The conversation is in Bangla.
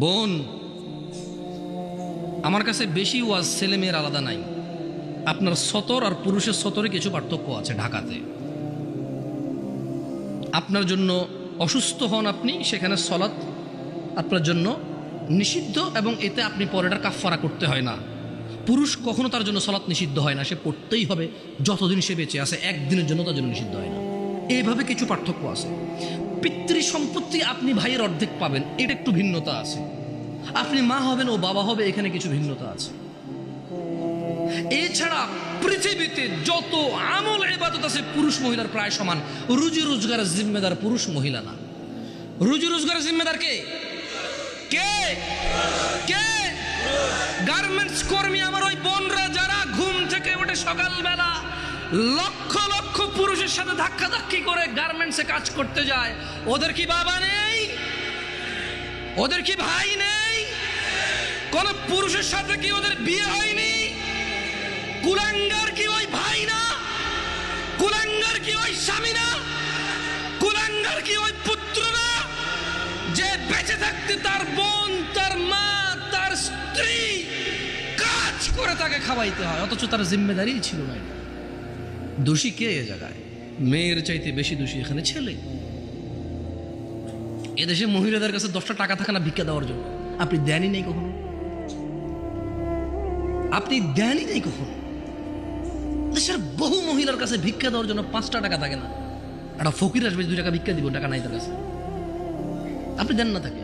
বোন, আমার কাছে বেশি ওয়াজ ছেলে মেয়ের আলাদা নাই। আপনার সতর আর পুরুষের সতরে কিছু পার্থক্য আছে। ঢাকাতে আপনার জন্য অসুস্থ হন আপনি, সেখানে সলাৎ আপনার জন্য নিষিদ্ধ এবং এতে আপনি পরেটার কাফফারা করতে হয় না। পুরুষ কখনো তার জন্য সলাৎ নিষিদ্ধ হয় না, সে পড়তেই হবে যতদিন সে বেঁচে আছে, একদিনের জন্য তার জন্য নিষিদ্ধ হয় না। এইভাবে কিছু পার্থক্য আছে। পিতৃ সম্পত্তি আপনি ভাইয়ের অর্ধেক পাবেন, এটা একটু ভিন্নতা আছে। আপনি মা হবেন ও বাবা হবে, এখানে কিছু ভিন্নতা আছে। এছাড়া পৃথিবীতে যত আমল ইবাদত আছে পুরুষ মহিলার প্রায় সমান। রুজি রোজগারের জিম্মেদার পুরুষ, মহিলা না। রুজি রোজগারের জিম্মেদার কে? কে কে? গার্মেন্টস কর্মী আমার ওই বোনরা যারা ঘুম থেকে ওঠে সকালবেলা লক্ষ লক্ষ পুরুষের সাথে ধাক্কাধাক্কি করে গার্মেন্টসে কাজ করতে যায়, ওদের কি বাবা নেই? ওদের কি ভাই নেই? কোন পুরুষের সাথে কি ওদের বিয়ে হয়নি? কুলাঙ্গার কি ওই ভাই না? কুলাঙ্গার কি ওই স্বামী না? কুলাঙ্গার কি ওই পুত্র না? যে বেঁচে থাকতে তার বোন, তার মা, তার স্ত্রী কাজ করে তাকে খাওয়াইতে হয়, অথচ তার জিম্মেদারি ছিল না। দোষী কে এ জায়গায়? মেয়ের চাইতে বেশি দোষী এখানে ছেলে। এদেশে মহিলাদের কাছে 10টা টাকা থাকে না ভিক্ষা দেওয়ার জন্য। আপনি দেনই নেই কখনো, আপনি দেনই নেই কখনো। দেশের বহু মহিলার কাছে ভিক্ষা দেওয়ার জন্য 5টা টাকা থাকে না। একটা ফকির আসবে 2 টাকা ভিক্ষা দিব, টাকা নাই তার কাছে, আপনি দেন না তাকে।